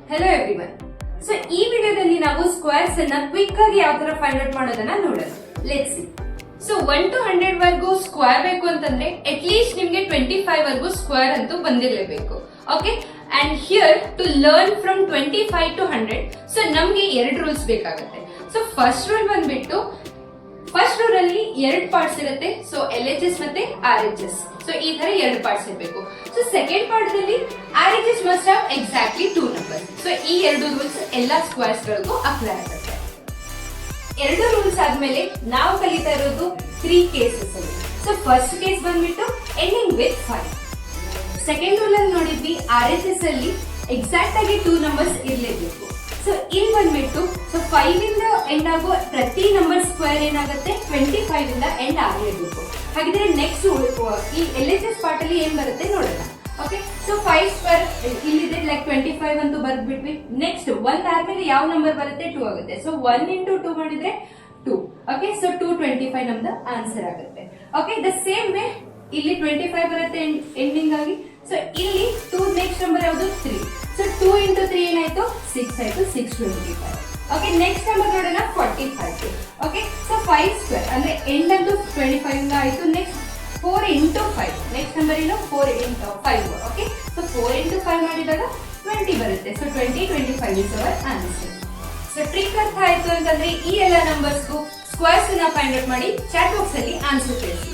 Hello everyone. So ಈ ವಿಡಿಯೋದಲ್ಲಿ ನಾವು ಸ್ಕ್ವೇರ್ಸ್ ಅನ್ನ ಕ್ವಿಕ್ ಆಗಿ ಯಾವ ತರ ಫೈಂಡ್ ಔಟ್ ಮಾಡೋದನ್ನ ನೋಡೋಣ. Let's see. ಸೊ 1 to 100 ವರೆಗೂ ಸ್ಕ್ವೇರ್ ಬೇಕು ಅಂತಂದ್ರೆ ಅಟ್ ಲೀಸ್ಟ್ ನಿಮ್ಗೆ 25 ವರೆಗೂ ಸ್ಕ್ವೇರ್ ಅಂತೂ ಬಂದಿರಲೇಬೇಕು. Okay, and here to learn from 25 to 100 so ನಮ್ಗೆ ಎರಡು ರೂಲ್ಸ್ ಬೇಕಾಗುತ್ತೆ. ಸೊ ಫಸ್ಟ್ ರೂಲ್ ಬಂದ್ಬಿಟ್ಟು, ಫಸ್ಟ್ ರೂಲ್ ಅಲ್ಲಿ ಎರಡು ಪಾರ್ಟ್ಸ್ ಇರುತ್ತೆ. ಸೊ LHS ಮತ್ತೆ RHS. ಸೊ ಈ ತರ ಎರಡು ಪಾರ್ಟ್ಸ್ ಇರಬೇಕು. ಸೊ ಸೆಕೆಂಡ್ ಪಾರ್ಟ್ ಅಲ್ಲಿ RHS must have exactly 2 numbers. So ಈ ಎರಡು ರೂಲ್ಸ್ ಎಲ್ಲಾ ಸ್ಕ್ವೇರ್ಸ್ ಗಳಿಗೂ ಅಪ್ಲೈ ಆಗುತ್ತೆ. ಎರಡು ರೂಲ್ಸ್ ಆದ್ಮೇಲೆ ನಾವು ಕಲಿತಾ ಇರೋದು 3 ಕೇಸಸ್ ಅಲ್ಲಿ. ಸೊ ಫಸ್ಟ್ ಕೇಸ್ ಬಂದ್ಬಿಟ್ಟು ಎಂಡಿಂಗ್ ವಿತ್ 5. ಸೆಕೆಂಡ್ ರೂಲ್ ಅಲ್ಲಿ ನೋಡಿದ್ವಿ RHS ಅಲ್ಲಿ ಎಕ್ಸಾಕ್ಟ್ ಆಗಿ 2 ನಂಬರ್ಸ್ ಇರಲೇಬೇಕು. ಸೊ ಇಲ್ಲಿ ಬಂದ್ಬಿಟ್ಟು ಸೊ 5 ಇಂದ ಎಂಡ್ ಆಗೋ ಪ್ರತಿ ನಂಬರ್ ಸ್ಕ್ವೇರ್ ಏನಾಗುತ್ತೆ 25 ಇಂದ ಎಂಡ್ ಆಗಲೇಬೇಕು. ಹಾಗಿದ್ರೆ ನೆಕ್ಸ್ಟ್ ಈ LHS ಪಾರ್ಟ್ ಅಲ್ಲಿ ಏನ್ ಬರುತ್ತೆ ನೋಡೋಣ. ಓಕೆ, ಸೊ 5 ಸ್ಕ್ವೇರ್ ಇಲ್ಲಿದೆ, ಲೈಕ್ 25 ಅಂತೂ ಬರ್ದ್ಬಿಟ್ವಿ. ನೆಕ್ಸ್ಟ್ 1 ಆದ್ಮೇಲೆ ಯಾವ ನಂಬರ್ ಬರುತ್ತೆ 2 ಆಗುತ್ತೆ. ಸೊ 1 into 2 ಮಾಡಿದ್ರೆ 2. ಓಕೆ, ಸೊ 225 ನಮ್ದು ಆನ್ಸರ್ ಆಗುತ್ತೆ. ಓಕೆ, ದ ಸೇಮ್ ವೇ ಇಲ್ಲಿ 25 ಬರುತ್ತೆ ಎಂಡಿಂಗ್ ಆಗಿ. ಸೊ ಇಲ್ಲಿ 2 ನೆಕ್ಸ್ಟ್ ನಂಬರ್ ಯಾವುದು 3. ಸೊ 2 into 3 ಏನಾಯ್ತು 6 ಆಯ್ತು, 625. ಓಕೆ, ನೆಕ್ಸ್ಟ್ ನಂಬರ್ ನೋಡೋಣ 45. ಓಕೆ, ಸೊ 5 ಸ್ಕ್ವೇರ್ ಅಂದ್ರೆ ಎಂಡ್ ಅಂತೂ 25 ಇಂದ ಆಯ್ತು. ನೆಕ್ಸ್ಟ್ 4 into 5, ನೆಕ್ಸ್ಟ್ ನಂಬರ್ ಏನು 4 into 5. ಓಕೆ, ಸೊ 4 into 5 ಮಾಡಿದಾಗ 20 ಬರುತ್ತೆ. So 25 is our answer. So trick ಅರ್ಥ ಆಯ್ತು ಅಂತಂದ್ರೆ ಈ ಎಲ್ಲ ನಂಬರ್ಸ್ಗೂ ಸ್ಕ್ವೇರ್ಸ್ ನ ಫೈಂಡ್ ಔಟ್ ಮಾಡಿ ಚಾಟ್ ಬಾಕ್ಸ್ ಅಲ್ಲಿ ಆನ್ಸರ್ ತಿಳಿಸಿ.